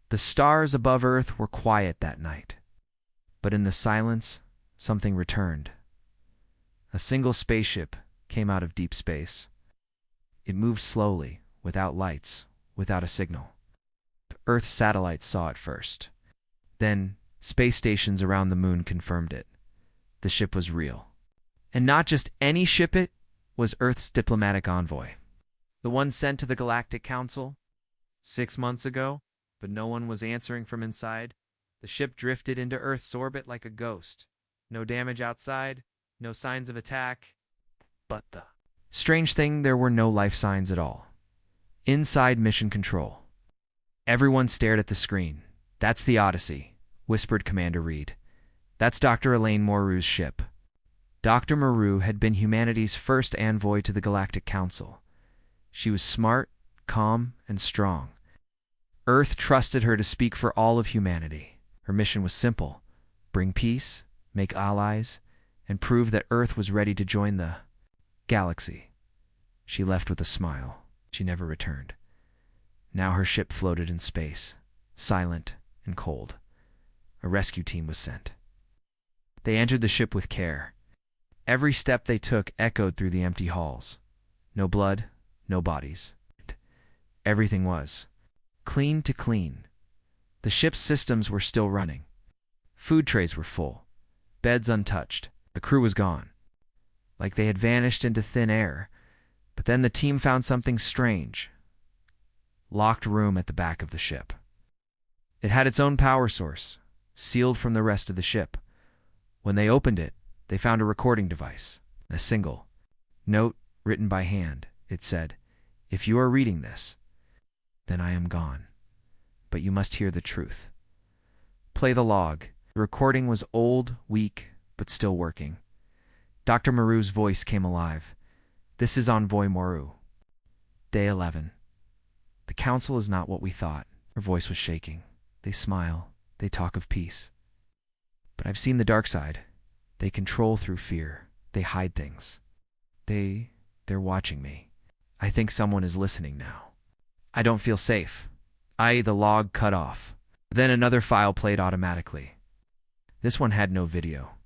The stars above Earth were quiet that night. But in the silence, something returned. A single spaceship came out of deep space. It moved slowly, without lights, without a signal. Earth's satellites saw it first. Then, space stations around the moon confirmed it. The ship was real. And not just any ship, it was Earth's diplomatic envoy. The one sent to the Galactic Council 6 months ago, but no one was answering from inside. The ship drifted into Earth's orbit like a ghost. No damage outside, no signs of attack. But the strange thing, there were no life signs at all. Inside mission control. Everyone stared at the screen. "That's the Odyssey," whispered Commander Reed. "That's Dr. Elaine Moreau's ship." Dr. Moreau had been humanity's first envoy to the Galactic Council. She was smart, calm, and strong. Earth trusted her to speak for all of humanity. Her mission was simple: bring peace, make allies, and prove that Earth was ready to join the galaxy. She left with a smile. She never returned. Now her ship floated in space, silent and cold. A rescue team was sent. They entered the ship with care. Every step they took echoed through the empty halls. No blood, no bodies. Everything was clean to clean. The ship's systems were still running. Food trays were full, beds untouched. The crew was gone, like they had vanished into thin air. But then the team found something strange. Locked room at the back of the ship. It had its own power source, sealed from the rest of the ship. When they opened it, they found a recording device, a single note written by hand. It said, "If you are reading this, then I am gone. But you must hear the truth. Play the log." The recording was old, weak, but still working. Dr. Moreau's voice came alive. "This is Envoy Moreau. Day 11. The council is not what we thought." Her voice was shaking. "They smile. They talk of peace. But I've seen the dark side. They control through fear. They hide things. They're watching me. I think someone is listening now. I don't feel safe." The log cut off. Then another file played automatically. This one had no video.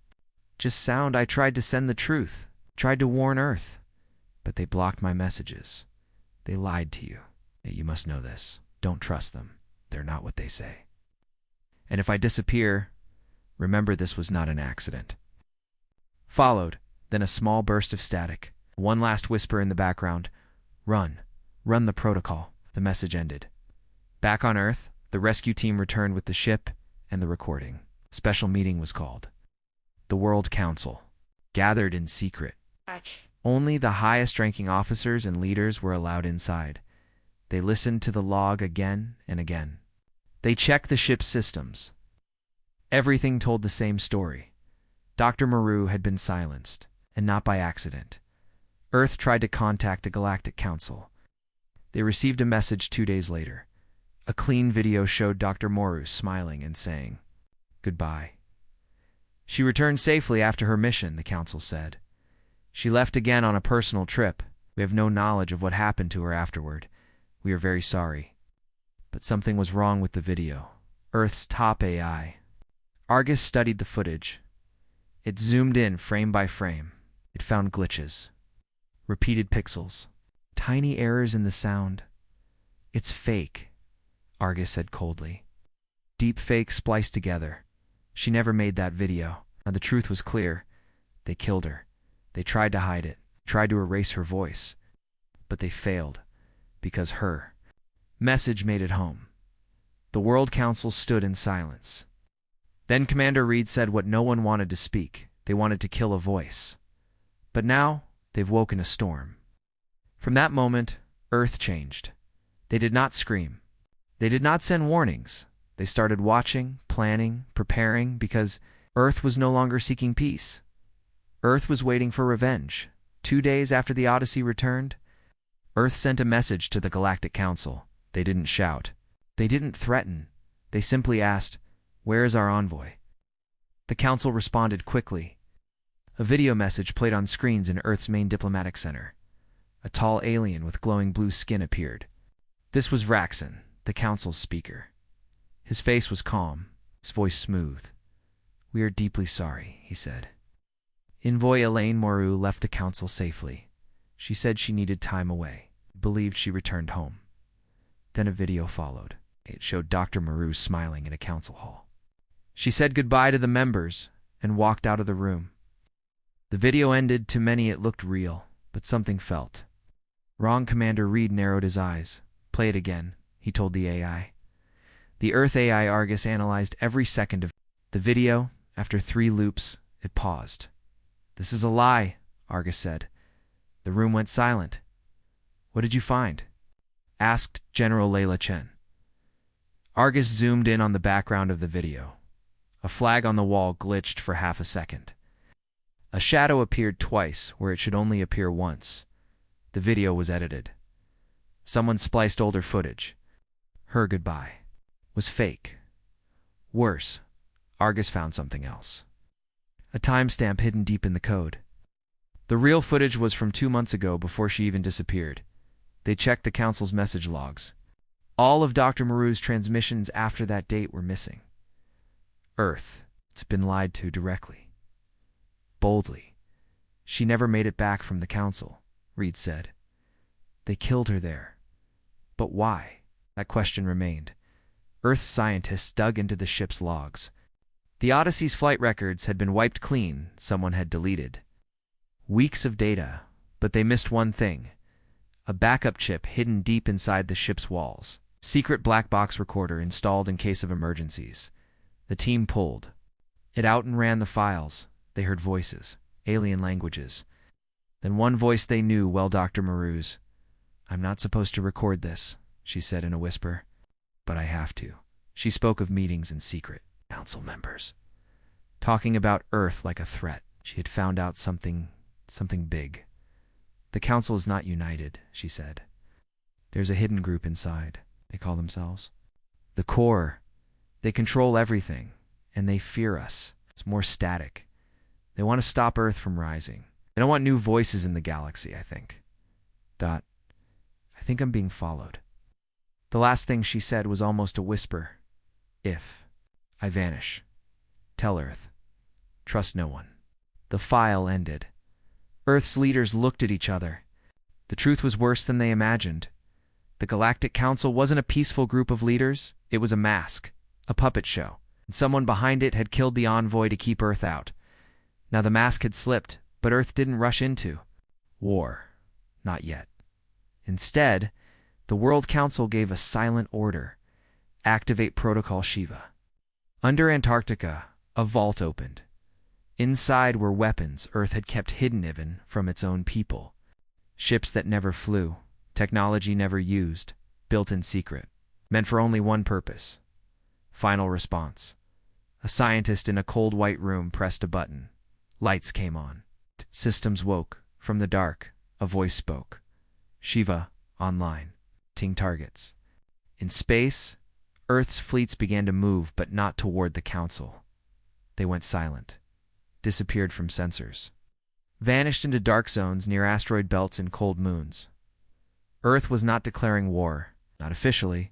Just sound. "I tried to send the truth. Tried to warn Earth. But they blocked my messages. They lied to you. You must know this. Don't trust them. They're not what they say. And if I disappear, remember this was not an accident." Followed, then a small burst of static. One last whisper in the background. "Run. Run the protocol." The message ended. Back on Earth, the rescue team returned with the ship and the recording. A special meeting was called. The World Council gathered in secret. Only the highest-ranking officers and leaders were allowed inside. They listened to the log again and again. They checked the ship's systems. Everything told the same story. Dr. Moreau had been silenced, and not by accident. Earth tried to contact the Galactic Council. They received a message 2 days later. A clean video showed Dr. Moreau smiling and saying, "Goodbye." She returned safely after her mission, the council said. She left again on a personal trip. We have no knowledge of what happened to her afterward. We are very sorry. But something was wrong with the video. Earth's top AI. Argus studied the footage. It zoomed in frame by frame. It found glitches. Repeated pixels. Tiny errors in the sound. "It's fake," Argus said coldly. "Deep fake spliced together. She never made that video." Now the truth was clear. They killed her. They tried to hide it, tried to erase her voice. But they failed, because her message made it home. The World Council stood in silence. Then Commander Reed said what no one wanted to speak. They wanted to kill a voice. But now, they've woken a storm. From that moment, Earth changed. They did not scream. They did not send warnings. They started watching, planning, preparing, because Earth was no longer seeking peace. Earth was waiting for revenge. 2 days after the Odyssey returned, Earth sent a message to the Galactic Council. They didn't shout. They didn't threaten. They simply asked, "Where is our envoy?" The Council responded quickly. A video message played on screens in Earth's main diplomatic center. A tall alien with glowing blue skin appeared. This was Raxon, the Council's speaker. His face was calm, his voice smooth. "We are deeply sorry," he said. Envoy Elaine Moreau left the council safely. She said she needed time away, believed she returned home. Then a video followed. It showed Dr. Moreau smiling in a council hall. She said goodbye to the members and walked out of the room. The video ended. To many it looked real, but something felt wrong. Commander Reed narrowed his eyes. "Play it again," he told the AI. The Earth AI Argus analyzed every second of the video. After 3 loops, it paused. "This is a lie," Argus said. The room went silent. "What did you find?" asked General Layla Chen. Argus zoomed in on the background of the video. A flag on the wall glitched for half a second. A shadow appeared twice where it should only appear once. The video was edited. Someone spliced older footage. Her goodbye was fake. Worse, Argus found something else. A timestamp hidden deep in the code. The real footage was from 2 months ago, before she even disappeared. They checked the council's message logs. All of Dr. Moreau's transmissions after that date were missing. Earth, it's been lied to directly. Boldly. She never made it back from the council, Reed said. They killed her there. But why? That question remained. Earth's scientists dug into the ship's logs. The Odyssey's flight records had been wiped clean. Someone had deleted weeks of data, but they missed one thing: a backup chip hidden deep inside the ship's walls. Secret black box recorder installed in case of emergencies. The team pulled it out and ran the files. They heard voices, alien languages. Then one voice they knew well, Dr. Moreau's. "I'm not supposed to record this," she said in a whisper. "But I have to." She spoke of meetings in secret, council members, talking about Earth like a threat. She had found out something big. "The council is not united," she said. "There's a hidden group inside. They call themselves the Core. They control everything, and they fear us. It's more static. They want to stop Earth from rising. They don't want new voices in the galaxy, I think. I think I'm being followed." The last thing she said was almost a whisper. "If I vanish, tell Earth. Trust no one." The file ended. Earth's leaders looked at each other. The truth was worse than they imagined. The Galactic Council wasn't a peaceful group of leaders. It was a mask, a puppet show, and someone behind it had killed the envoy to keep Earth out. Now the mask had slipped, but Earth didn't rush into war. Not yet. Instead, the World Council gave a silent order: activate Protocol Shiva. Under Antarctica, a vault opened. Inside were weapons Earth had kept hidden even from its own people. Ships that never flew, technology never used, built in secret, meant for only one purpose: final response. A scientist in a cold white room pressed a button. Lights came on. Systems woke. From the dark, a voice spoke. "Shiva, online. Ting targets." In space, Earth's fleets began to move, but not toward the Council. They went silent, disappeared from sensors, vanished into dark zones near asteroid belts and cold moons. Earth was not declaring war, not officially,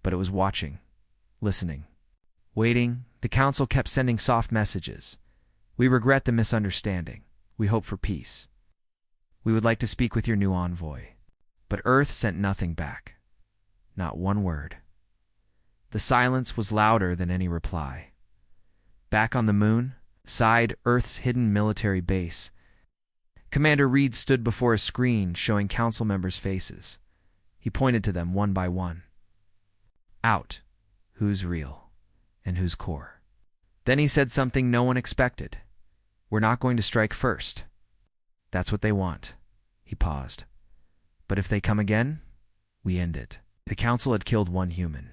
but it was watching, listening, waiting. The Council kept sending soft messages. "We regret the misunderstanding. We hope for peace. We would like to speak with your new envoy." But Earth sent nothing back. Not one word. The silence was louder than any reply. Back on the moon, side Earth's hidden military base, Commander Reed stood before a screen showing council members' faces. He pointed to them one by one. Out. Who's real and who's core? Then he said something no one expected. "We're not going to strike first. That's what they want." He paused. "But if they come again, we end it." The council had killed one human,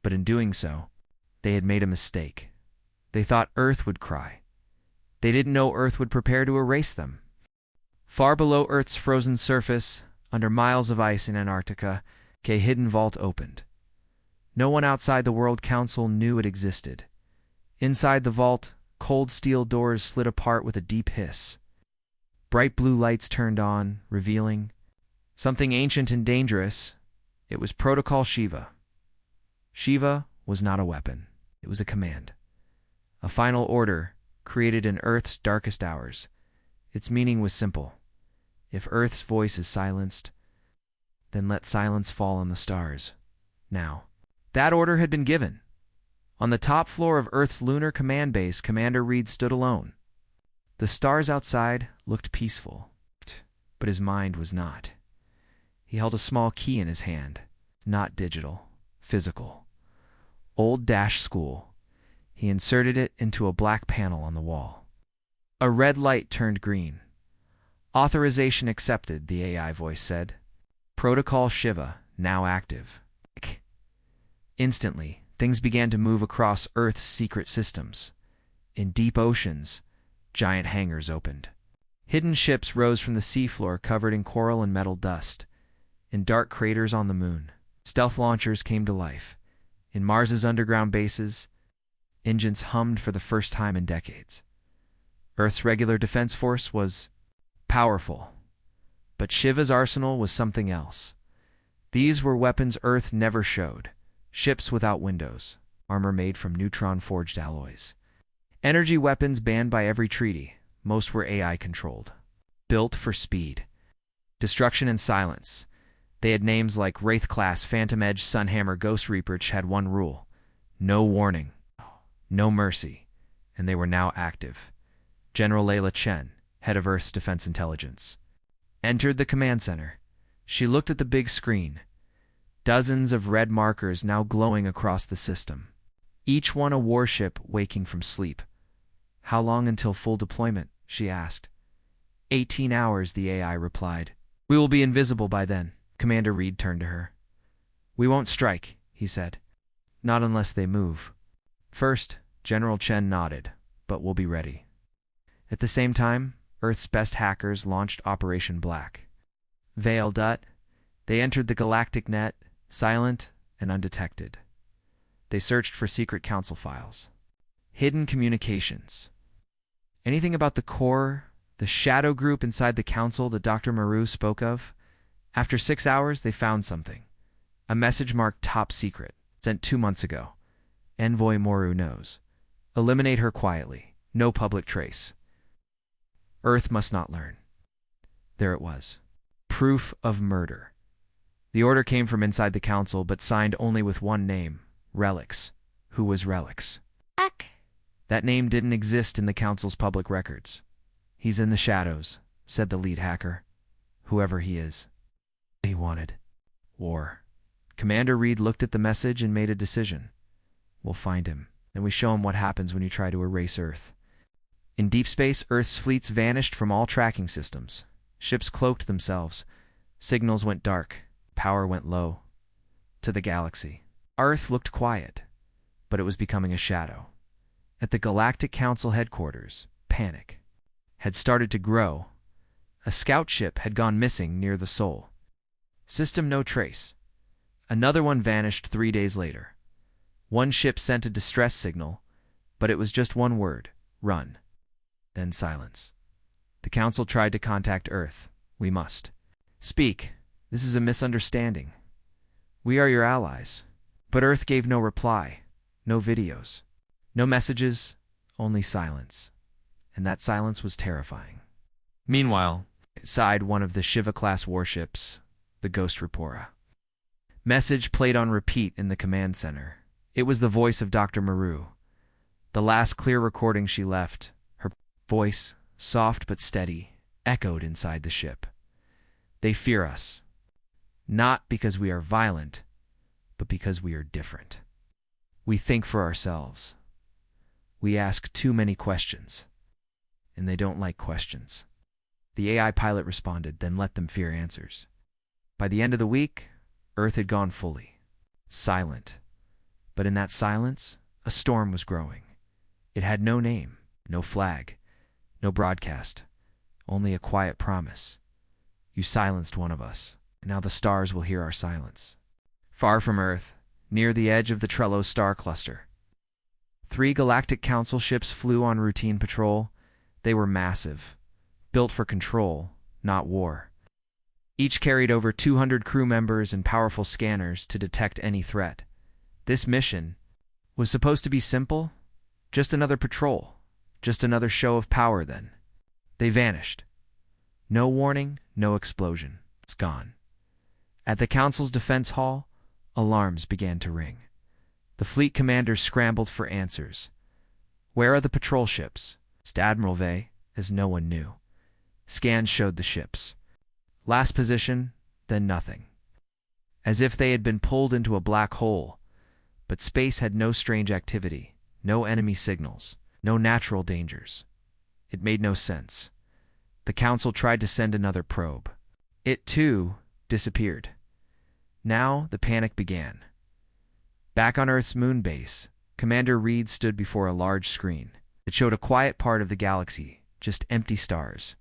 but in doing so, they had made a mistake. They thought Earth would cry. They didn't know Earth would prepare to erase them. Far below Earth's frozen surface, under miles of ice in Antarctica, a hidden vault opened. No one outside the World Council knew it existed. Inside the vault, cold steel doors slid apart with a deep hiss. Bright blue lights turned on, revealing something ancient and dangerous. It was Protocol Shiva. Shiva was not a weapon. It was a command. A final order created in Earth's darkest hours. Its meaning was simple. If Earth's voice is silenced, then let silence fall on the stars. Now, that order had been given. On the top floor of Earth's lunar command base, Commander Reed stood alone. The stars outside looked peaceful, but his mind was not. He held a small key in his hand, not digital, physical. Old Dash School. He inserted it into a black panel on the wall. A red light turned green. Authorization accepted, the AI voice said. Protocol Shiva, now active. Instantly, things began to move across Earth's secret systems. In deep oceans, giant hangars opened. Hidden ships rose from the seafloor covered in coral and metal dust. In dark craters on the moon, stealth launchers came to life. In Mars's underground bases, engines hummed for the first time in decades. Earth's regular defense force was powerful, but Shiva's arsenal was something else. These were weapons Earth never showed. Ships without windows, armor made from neutron-forged alloys. Energy weapons banned by every treaty, most were AI-controlled. Built for speed, destruction, and silence. They had names like Wraith-class, Phantom Edge, Sunhammer, Ghost Reaper. Each had one rule: no warning, no mercy, and they were now active. General Layla Chen, head of Earth's Defense Intelligence, entered the command center. She looked at the big screen. Dozens of red markers now glowing across the system. Each one a warship waking from sleep. How long until full deployment? She asked. 18 hours, the AI replied. We will be invisible by then. Commander Reed turned to her. We won't strike, he said. Not unless they move. First, General Chen nodded, but we'll be ready. At the same time, Earth's best hackers launched Operation Black. Veiled, they entered the galactic net, silent and undetected. They searched for secret council files, hidden communications. Anything about the core, the shadow group inside the council that Dr. Maru spoke of? After 6 hours, they found something. A message marked top secret, sent 2 months ago. Envoy Moru knows. Eliminate her quietly. No public trace. Earth must not learn. There it was. Proof of murder. The order came from inside the council, but signed only with one name, Relics. Who was Relics? Eck. That name didn't exist in the council's public records. He's in the shadows, said the lead hacker. Whoever he is. He wanted war. Commander Reed looked at the message and made a decision. We'll find him, and we show him what happens when you try to erase Earth. In deep space, Earth's fleets vanished from all tracking systems. Ships cloaked themselves. Signals went dark. Power went low. To the galaxy. Earth looked quiet, but it was becoming a shadow. At the Galactic Council headquarters, panic had started to grow. A scout ship had gone missing near the Sol. System no trace. Another one vanished 3 days later. One ship sent a distress signal, but it was just one word: run. Then silence. The Council tried to contact Earth. We must speak. This is a misunderstanding. We are your allies. But Earth gave no reply, no videos, no messages, only silence. And that silence was terrifying. Meanwhile, inside one of the Shiva-class warships, the Ghost Repora. Message played on repeat in the command center. It was the voice of Dr. Maru. The last clear recording she left, her voice, soft but steady, echoed inside the ship. They fear us. Not because we are violent, but because we are different. We think for ourselves. We ask too many questions, and they don't like questions. The AI pilot responded, then let them fear answers. By the end of the week, Earth had gone fully silent. But in that silence, a storm was growing. It had no name, no flag, no broadcast, only a quiet promise. You silenced one of us. Now the stars will hear our silence. Far from Earth, near the edge of the Trello star cluster, 3 Galactic Council ships flew on routine patrol. They were massive, built for control, not war. Each carried over 200 crew members and powerful scanners to detect any threat. This mission, Was supposed to be simple. Just another patrol. Just another show of power then. They vanished. No warning, no explosion. It's gone. At the Council's defense hall, alarms began to ring. The fleet commanders scrambled for answers. Where are the patrol ships? Asked Admiral Vey, as no one knew. Scans showed the ships. Last position, then nothing. As if they had been pulled into a black hole. But space had no strange activity, no enemy signals, no natural dangers. It made no sense. The Council tried to send another probe. It, too, disappeared. Now the panic began. Back on Earth's moon base, Commander Reed stood before a large screen. It showed a quiet part of the galaxy, just empty stars.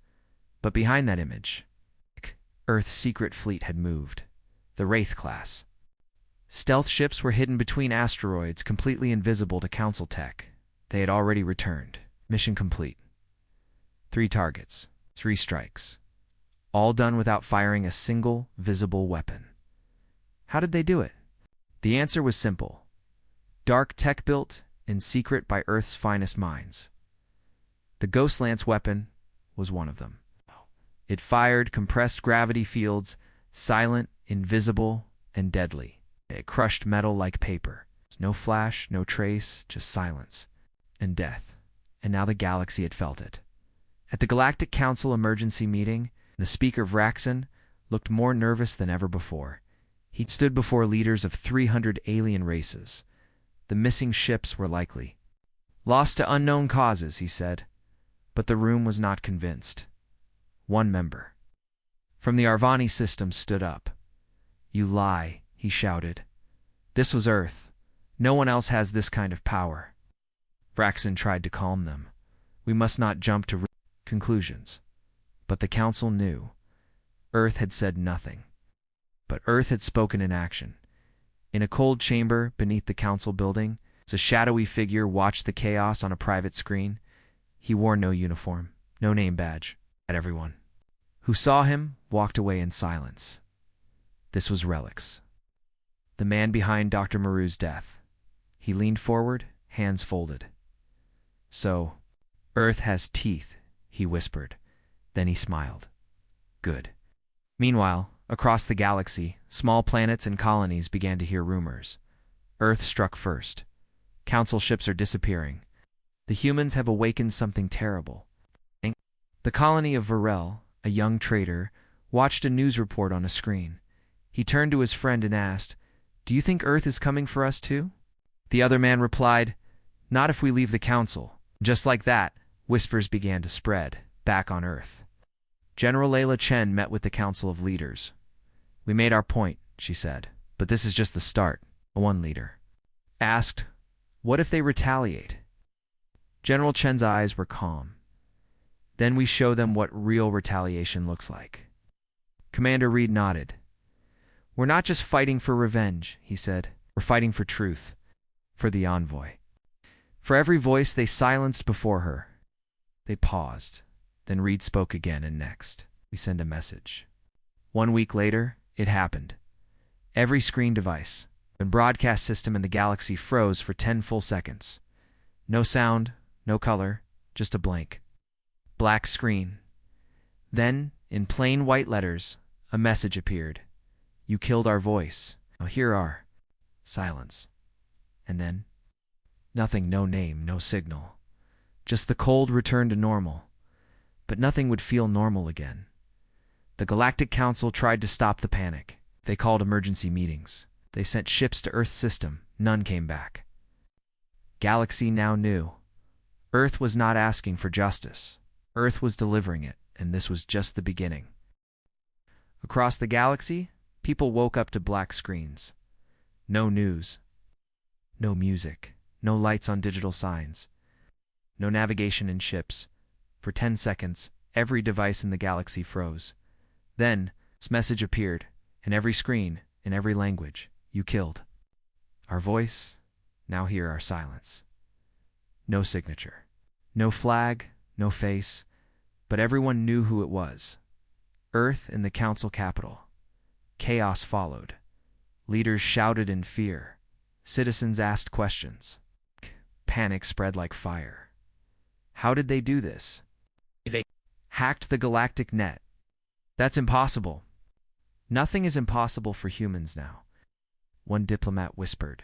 But behind that image, Earth's secret fleet had moved. The Wraith class. Stealth ships were hidden between asteroids, completely invisible to Council tech. They had already returned. Mission complete. 3 targets, 3 strikes. All done without firing a single visible weapon. How did they do it? The answer was simple. Dark tech built in secret by Earth's finest minds. The Ghost Lance weapon was one of them. It fired compressed gravity fields, silent, invisible, and deadly. It crushed metal like paper. No flash, no trace, just silence and death. And now the galaxy had felt it. At the Galactic Council emergency meeting, the speaker Vraxin looked more nervous than ever before. He stood before leaders of 300 alien races. The missing ships were likely lost to unknown causes, he said. But the room was not convinced. One member from the Arvani system stood up. You lie, he shouted. This was Earth. No one else has this kind of power. Vraxin tried to calm them. We must not jump to conclusions. But the Council knew. Earth had said nothing. But Earth had spoken in action. In a cold chamber beneath the Council building, a shadowy figure watched the chaos on a private screen. He wore no uniform, no name badge. At everyone who saw him walked away in silence. This was Relix, the man behind Dr. Maru's death. He leaned forward, hands folded. So, Earth has teeth, he whispered. Then he smiled. Good. Meanwhile, across the galaxy, small planets and colonies began to hear rumors. Earth struck first. Council ships are disappearing. The humans have awakened something terrible. The colony of Varel, a young trader, watched a news report on a screen. He turned to his friend and asked, "Do you think Earth is coming for us too?" The other man replied, "Not if we leave the Council." Just like that, whispers began to spread, back on Earth. General Layla Chen met with the Council of Leaders. "We made our point," she said, "but this is just the start." One leader asked, "What if they retaliate?" General Chen's eyes were calm. "Then we show them what real retaliation looks like." Commander Reed nodded. "We're not just fighting for revenge," he said. "We're fighting for truth, for the envoy." For every voice they silenced before her. They paused. Then Reed spoke again, and next, "We send a message." 1 week later, it happened. Every screen device and broadcast system in the galaxy froze for 10 full seconds. No sound, no color, just a blank. Black screen. Then, in plain white letters, a message appeared. "You killed our voice. Now here are." Silence. And then, nothing, no name, no signal. Just the cold return to normal. But nothing would feel normal again. The Galactic Council tried to stop the panic. They called emergency meetings. They sent ships to Earth's system. None came back. Galaxy now knew. Earth was not asking for justice. Earth was delivering it, and this was just the beginning. Across the galaxy, people woke up to black screens. No news. No music. No lights on digital signs. No navigation in ships. For 10 seconds, every device in the galaxy froze. Then, this message appeared, in every screen, in every language. "You killed our voice. Now hear our silence." No signature. No flag, no face, but everyone knew who it was. Earth in the Council capital. Chaos followed. Leaders shouted in fear. Citizens asked questions. panic spread like fire. How did they do this? They Hacked the galactic net. That's impossible. Nothing is impossible for humans now, one diplomat whispered.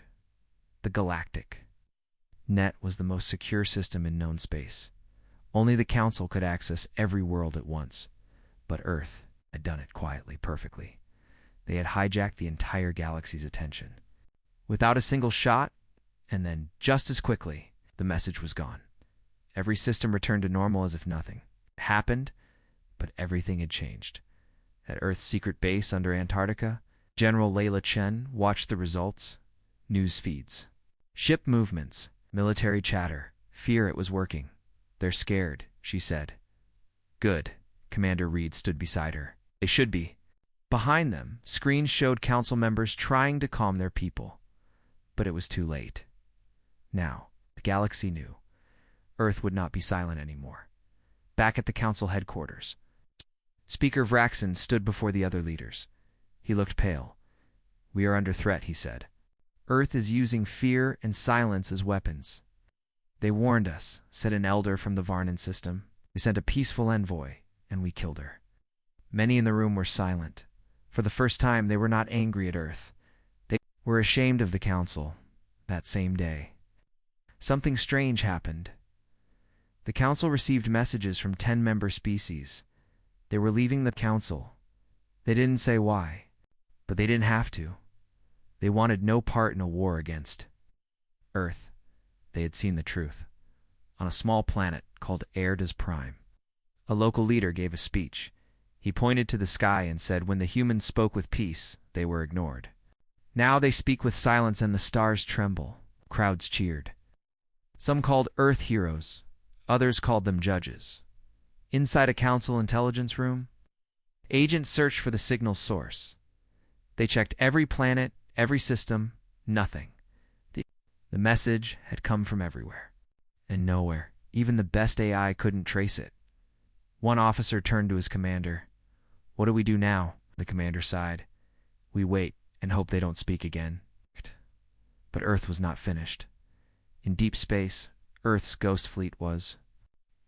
The galactic net was the most secure system in known space. Only the Council could access every world at once. But Earth had done it quietly, perfectly. They had hijacked the entire galaxy's attention. Without a single shot, and then, just as quickly, the message was gone. Every system returned to normal as if nothing had happened, but everything had changed. At Earth's secret base under Antarctica, General Layla Chen watched the results. News feeds, ship movements, military chatter. Fear, it was working. They're scared, she said. Good. Commander Reed stood beside her. They should be. Behind them, screens showed council members trying to calm their people. But it was too late. Now, the galaxy knew. Earth would not be silent anymore. Back at the council headquarters, Speaker Vraxen stood before the other leaders. He looked pale. We are under threat, he said. Earth is using fear and silence as weapons. They warned us, said an elder from the Varnan system. They sent a peaceful envoy, and we killed her. Many in the room were silent. For the first time, they were not angry at Earth. They were ashamed of the Council. That same day, something strange happened. The Council received messages from 10 member species. They were leaving the Council. They didn't say why, but they didn't have to. They wanted no part in a war against Earth. They had seen the truth. On a small planet called Erdes Prime, a local leader gave a speech. He pointed to the sky and said, when the humans spoke with peace, they were ignored. Now they speak with silence and the stars tremble. Crowds cheered. Some called Earth heroes. Others called them judges. Inside a council intelligence room, agents searched for the signal source. They checked every planet, every system, nothing. The message had come from everywhere. And nowhere. Even the best AI couldn't trace it. One officer turned to his commander. What do we do now? The commander sighed. We wait and hope they don't speak again. But Earth was not finished. In deep space, Earth's ghost fleet was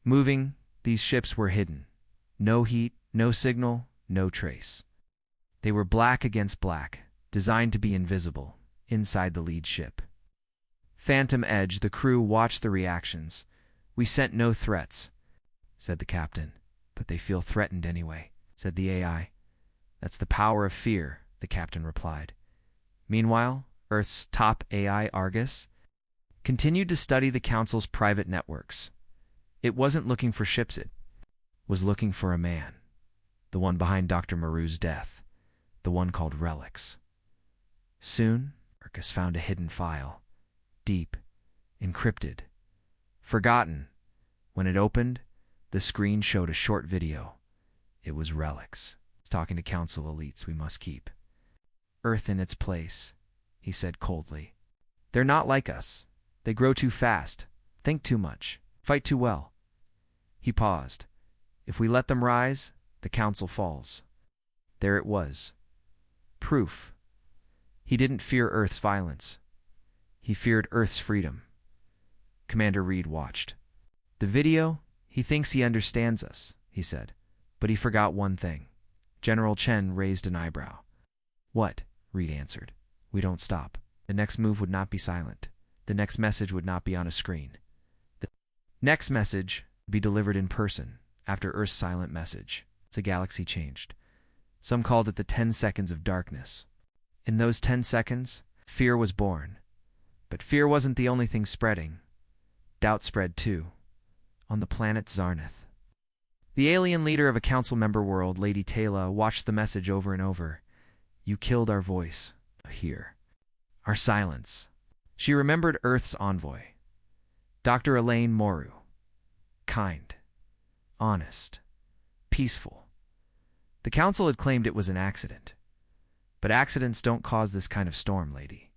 moving. These ships were hidden. No heat, no signal, no trace. They were black against black, designed to be invisible, inside the lead ship. Phantom Edge, the crew watched the reactions. We sent no threats, said the captain. But they feel threatened anyway, said the AI. That's the power of fear, the captain replied. Meanwhile, Earth's top AI, Argus, continued to study the Council's private networks. It wasn't looking for ships, it was looking for a man. The one behind Dr. Maru's death. The one called Relics. Soon, Argus found a hidden file. Deep, encrypted, forgotten. When it opened, the screen showed a short video. It was Relics. It's talking to Council elites we must keep. Earth in its place, he said coldly. They're not like us. They grow too fast, think too much, fight too well. He paused. If we let them rise, the Council falls. There it was. Proof. He didn't fear Earth's violence. He feared Earth's freedom. Commander Reed watched. The video, he thinks he understands us, he said. But he forgot one thing. General Chen raised an eyebrow. What? Reed answered. We don't stop. The next move would not be silent. The next message would not be on a screen. The next message would be delivered in person, after Earth's silent message. The galaxy changed. Some called it the 10 seconds of darkness. In those 10 seconds, fear was born. But fear wasn't the only thing spreading. Doubt spread too. On the planet Zarnath. The alien leader of a council member world, Lady Tayla, watched the message over and over. You killed our voice. Here. Our silence. She remembered Earth's envoy. Dr. Elaine Moru. Kind. Honest. Peaceful. The council had claimed it was an accident. But accidents don't cause this kind of storm, lady.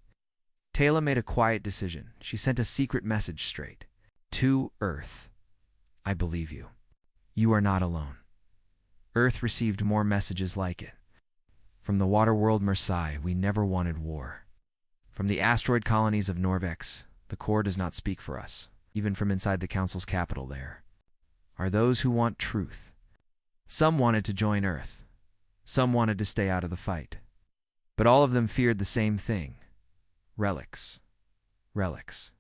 Tayla made a quiet decision. She sent a secret message straight. To Earth. I believe you. You are not alone. Earth received more messages like it. From the water world Marseille, we never wanted war. From the asteroid colonies of Norvex, The core does not speak for us, even from inside the Council's capital there are those who want truth. Some wanted to join Earth. Some wanted to stay out of the fight. But all of them feared the same thing. Relics. Relics.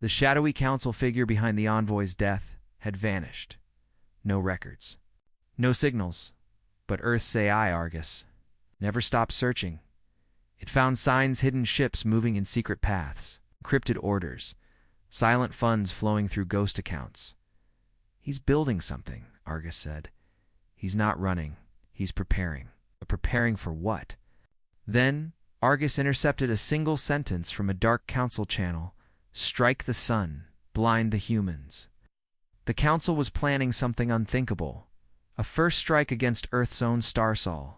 The shadowy council figure behind the envoy's death had vanished. No records. No signals. But Earth's AI Argus never stopped searching. It found signs, hidden ships moving in secret paths, encrypted orders, silent funds flowing through ghost accounts. He's building something, Argus said. He's not running. He's preparing. But preparing for what? Then, Argus intercepted a single sentence from a dark council channel. Strike the sun, blind the humans. The council was planning something unthinkable. A first strike against Earth's own starsol.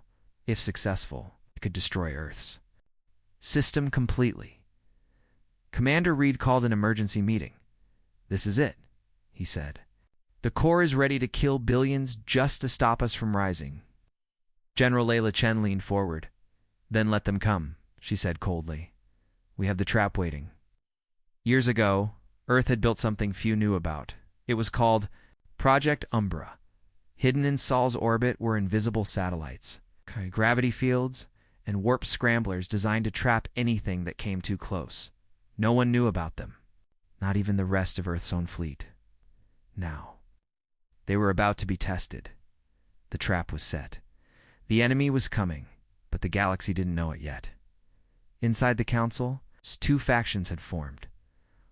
If successful, it could destroy Earth's system completely. Commander Reed called an emergency meeting. This is it, he said. The core is ready to kill billions just to stop us from rising. General Layla Chen leaned forward. Then let them come, she said coldly. We have the trap waiting. Years ago, Earth had built something few knew about. It was called Project Umbra. Hidden in Sol's orbit were invisible satellites, gravity fields, and warp scramblers designed to trap anything that came too close. No one knew about them, not even the rest of Earth's own fleet. Now, they were about to be tested. The trap was set. The enemy was coming, but the galaxy didn't know it yet. Inside the council, two factions had formed.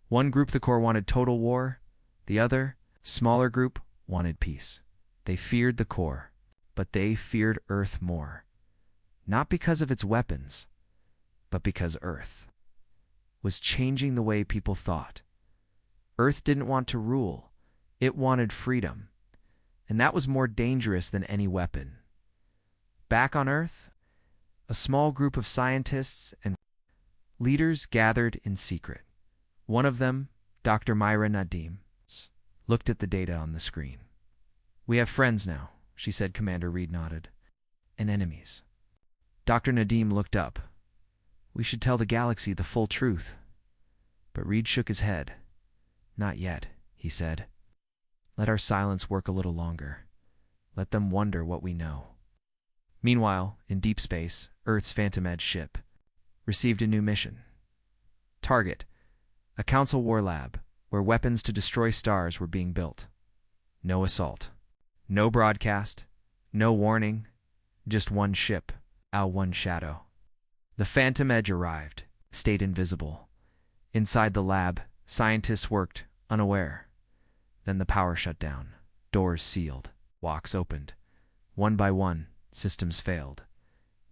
One group, the core, wanted total war. The other, smaller group, wanted peace. They feared the core, but they feared Earth more. Not because of its weapons, but because Earth was changing the way people thought. Earth didn't want to rule. It wanted freedom. And that was more dangerous than any weapon. Back on Earth, a small group of scientists and leaders gathered in secret. One of them, Dr. Myra Nadim, looked at the data on the screen. We have friends now, she said. Commander Reed nodded. And enemies. Dr. Nadim looked up. We should tell the galaxy the full truth. But Reed shook his head. Not yet, he said. Let our silence work a little longer. Let them wonder what we know. Meanwhile, in deep space, Earth's Phantom Edge ship received a new mission. Target, a council war lab where weapons to destroy stars were being built. No assault. No broadcast. No warning. Just one ship, one shadow. The Phantom Edge arrived, stayed invisible. Inside the lab, scientists worked, unaware. Then the power shut down. Doors sealed. Walks opened. One by one, systems failed.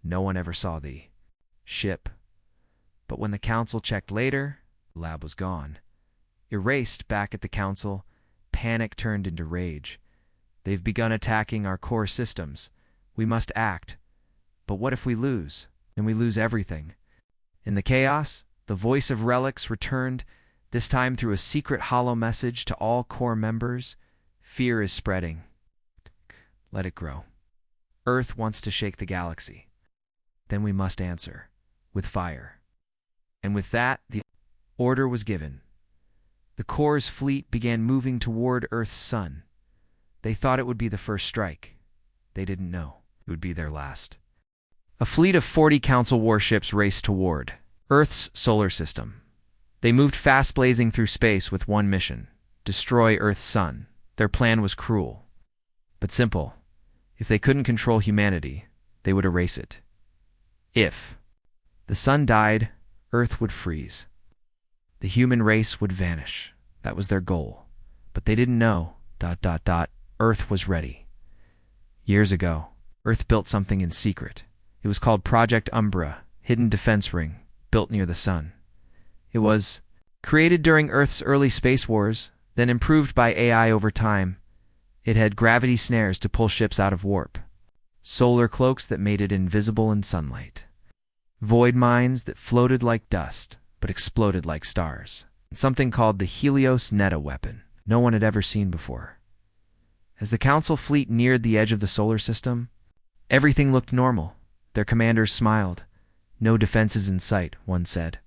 No one ever saw the ship. But when the council checked later, the lab was gone. Erased back at the council, panic turned into rage. They've begun attacking our core systems. We must act. But what if we lose? Then we lose everything. In the chaos, the voice of Relics returned, this time through a secret hollow message to all core members. Fear is spreading. Let it grow. Earth wants to shake the galaxy. Then we must answer, with fire. And with that, the order was given. The core's fleet began moving toward Earth's sun. They thought it would be the first strike. They didn't know it would be their last. A fleet of 40 council warships raced toward Earth's solar system. They moved fast, blazing through space with one mission: destroy Earth's sun. Their plan was cruel, but simple. If they couldn't control humanity, they would erase it. If the sun died, Earth would freeze. The human race would vanish. That was their goal. But they didn't know, Earth was ready. Years ago, Earth built something in secret. It was called Project Umbra, hidden defense ring, built near the sun. It was created during Earth's early space wars, then improved by AI over time. It had gravity snares to pull ships out of warp, solar cloaks that made it invisible in sunlight, void mines that floated like dust but exploded like stars, and something called the Helios Netta weapon no one had ever seen before. As the Council fleet neared the edge of the solar system, everything looked normal. Their commanders smiled. No defenses in sight, one said.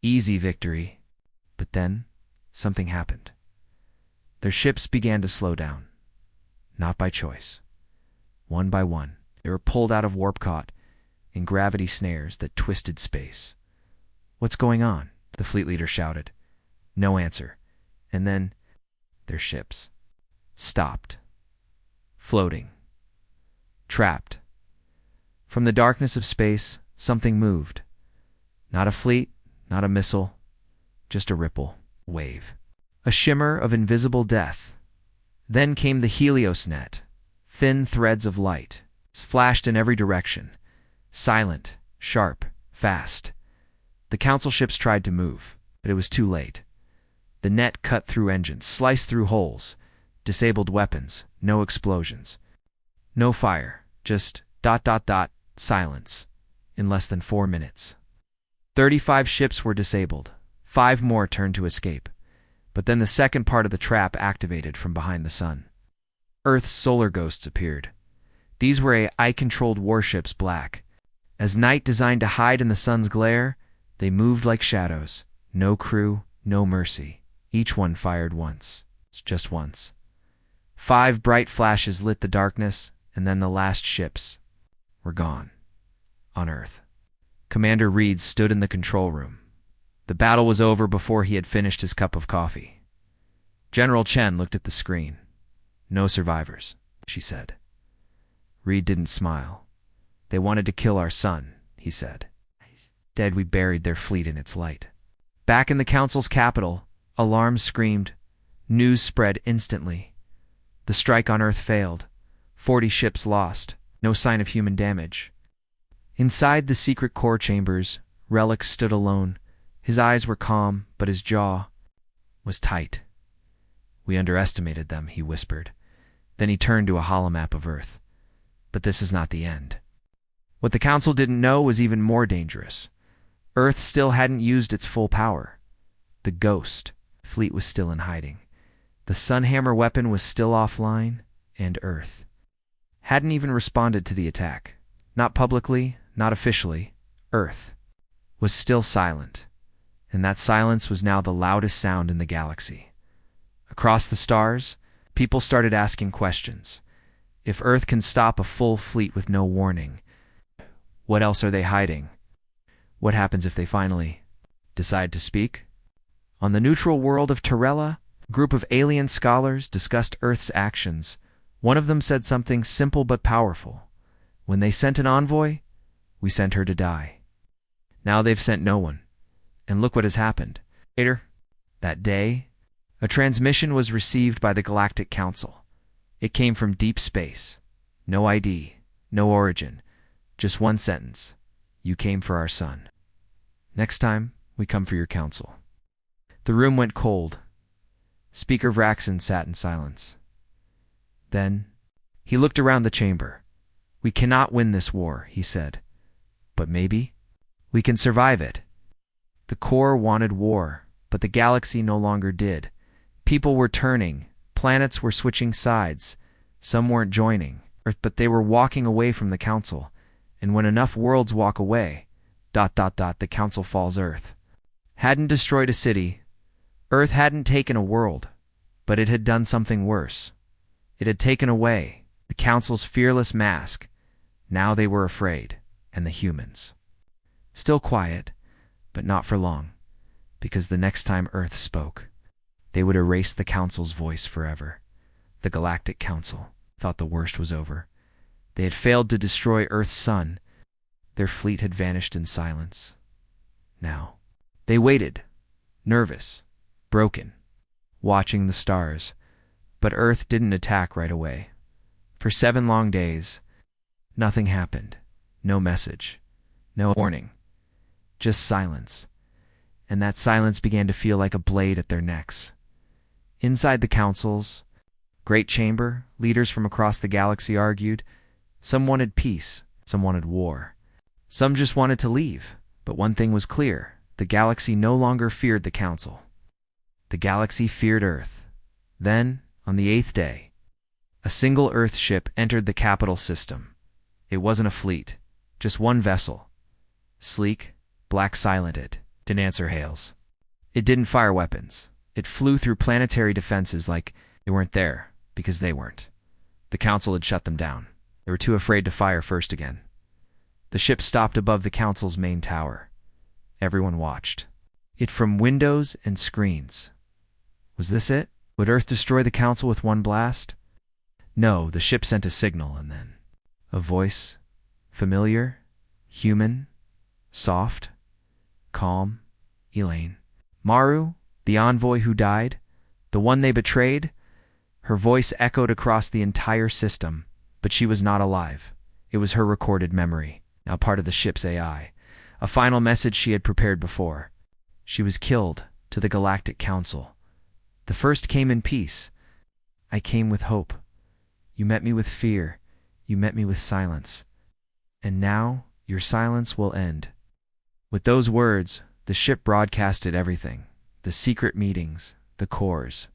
Easy victory. But then, something happened. Their ships began to slow down. Not by choice. One by one, they were pulled out of warp-caught in gravity snares that twisted space. "What's going on?" the fleet leader shouted. No answer. And then, their ships stopped. Floating. Trapped. From the darkness of space, something moved. Not a fleet, not a missile, just a ripple, wave. A shimmer of invisible death. Then came the Helios net. Thin threads of light flashed in every direction. Silent, sharp, fast. The council ships tried to move, but it was too late. The net cut through engines, sliced through holes, disabled weapons, no explosions. No fire, just ... silence. In less than 4 minutes. 35 ships were disabled. 5 more turned to escape. But then the second part of the trap activated from behind the sun. Earth's solar ghosts appeared. These were AI-controlled warships, black. As night designed to hide in the sun's glare, they moved like shadows. No crew, no mercy. Each one fired once. Just once. 5 bright flashes lit the darkness, and then the last ships were gone. On Earth. Commander Reed stood in the control room. The battle was over before he had finished his cup of coffee. General Chen looked at the screen. "No survivors," she said. Reed didn't smile. "They wanted to kill our son," he said. "Dead, we buried their fleet in its light." Back in the council's capital, alarms screamed. News spread instantly. The strike on Earth failed. 40 ships lost. No sign of human damage. Inside the secret core chambers, Relic stood alone. His eyes were calm, but his jaw was tight. "We underestimated them," he whispered. Then he turned to a holomap of Earth. "But this is not the end." What the Council didn't know was even more dangerous. Earth still hadn't used its full power. The Ghost fleet was still in hiding. The Sunhammer weapon was still offline, and Earth hadn't even responded to the attack. Not publicly, not officially. Earth was still silent, and that silence was now the loudest sound in the galaxy. Across the stars, people started asking questions. If Earth can stop a full fleet with no warning, what else are they hiding? What happens if they finally decide to speak? On the neutral world of Torella, a group of alien scholars discussed Earth's actions. One of them said something simple but powerful. "When they sent an envoy, we sent her to die. Now they've sent no one. And look what has happened." Later, that day, a transmission was received by the Galactic Council. It came from deep space. No ID, no origin, just one sentence. "You came for our son. Next time, we come for your council." The room went cold. Speaker Vraxen sat in silence. Then, he looked around the chamber. "We cannot win this war," he said. "But maybe we can survive it." The core wanted war, but the galaxy no longer did. People were turning. Planets were switching sides. Some weren't joining Earth, but they were walking away from the Council. And when enough worlds walk away, ... the Council falls. Earth hadn't destroyed a city. Earth hadn't taken a world. But it had done something worse. It had taken away the Council's fearless mask. Now they were afraid, and the humans. Still quiet, but not for long, because the next time Earth spoke, they would erase the Council's voice forever. The Galactic Council thought the worst was over. They had failed to destroy Earth's sun. Their fleet had vanished in silence. Now, they waited, nervous, broken, watching the stars. But Earth didn't attack right away. For 7 long days, nothing happened. No message. No warning. Just silence. And that silence began to feel like a blade at their necks. Inside the Council's great chamber, leaders from across the galaxy argued. Some wanted peace, some wanted war. Some just wanted to leave. But one thing was clear. The galaxy no longer feared the Council. The galaxy feared Earth. Then, on the 8th day, a single Earth ship entered the capital system. It wasn't a fleet, just one vessel. Sleek, black silent it, didn't answer hails. It didn't fire weapons. It flew through planetary defenses like they weren't there, because they weren't. The Council had shut them down. They were too afraid to fire first again. The ship stopped above the Council's main tower. Everyone watched it from windows and screens. Was this it? Would Earth destroy the Council with one blast? No, the ship sent a signal, and then a voice, familiar, human, soft, calm, Elaine. Maru, the envoy who died, the one they betrayed, her voice echoed across the entire system, but she was not alive. It was her recorded memory, now part of the ship's AI, a final message she had prepared before. She was killed to the Galactic Council. The first came in peace. I came with hope. You met me with fear. You met me with silence. And now your silence will end. With those words, the ship broadcasted everything. The secret meetings, the cores.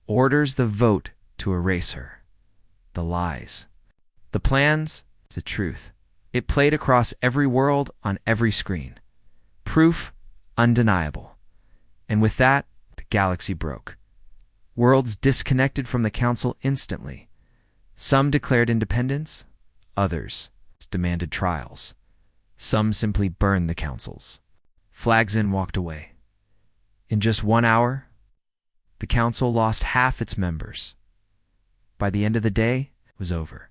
Orders the vote to erase her. The lies. The plans, the truth. It played across every world on every screen. Proof undeniable. And with that, the galaxy broke. Worlds disconnected from the Council instantly. Some declared independence, others demanded trials. Some simply burned the councils. Flagzin walked away. In just 1 hour, the Council lost half its members. By the end of the day, it was over.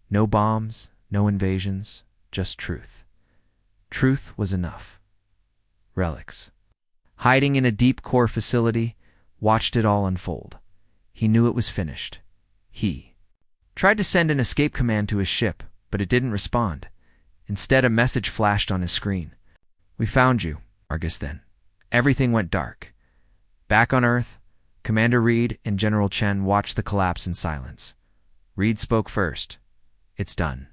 No bombs, no invasions, just truth. Truth was enough. Relics. Hiding in a deep core facility, watched it all unfold. He knew it was finished. He tried to send an escape command to his ship, but it didn't respond. Instead, a message flashed on his screen. We found you, Argus then. Everything went dark. Back on Earth, Commander Reed and General Chen watched the collapse in silence. Reed spoke first. It's done.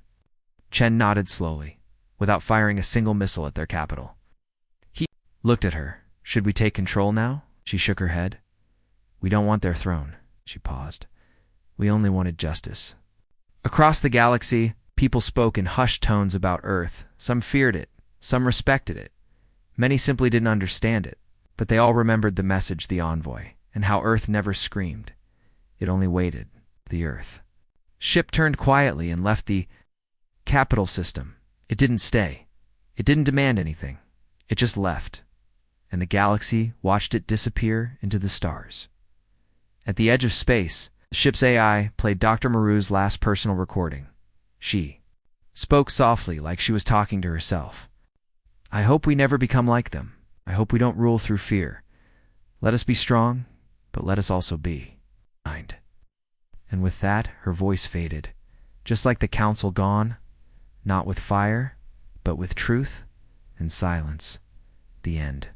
Chen nodded slowly, without firing a single missile at their capital. He looked at her. Should we take control now? She shook her head. We don't want their throne. She paused. We only wanted justice. Across the galaxy, people spoke in hushed tones about Earth. Some feared it. Some respected it. Many simply didn't understand it. But they all remembered the message, the envoy, and how Earth never screamed. It only waited. The Earth. Ship turned quietly and left the capital system. It didn't stay. It didn't demand anything. It just left. And the galaxy watched it disappear into the stars. At the edge of space, the ship's AI played Dr. Maru's last personal recording. She spoke softly, like she was talking to herself. I hope we never become like them. I hope we don't rule through fear. Let us be strong, but let us also be kind. And with that, her voice faded, just like the Council gone, not with fire, but with truth and silence. The end.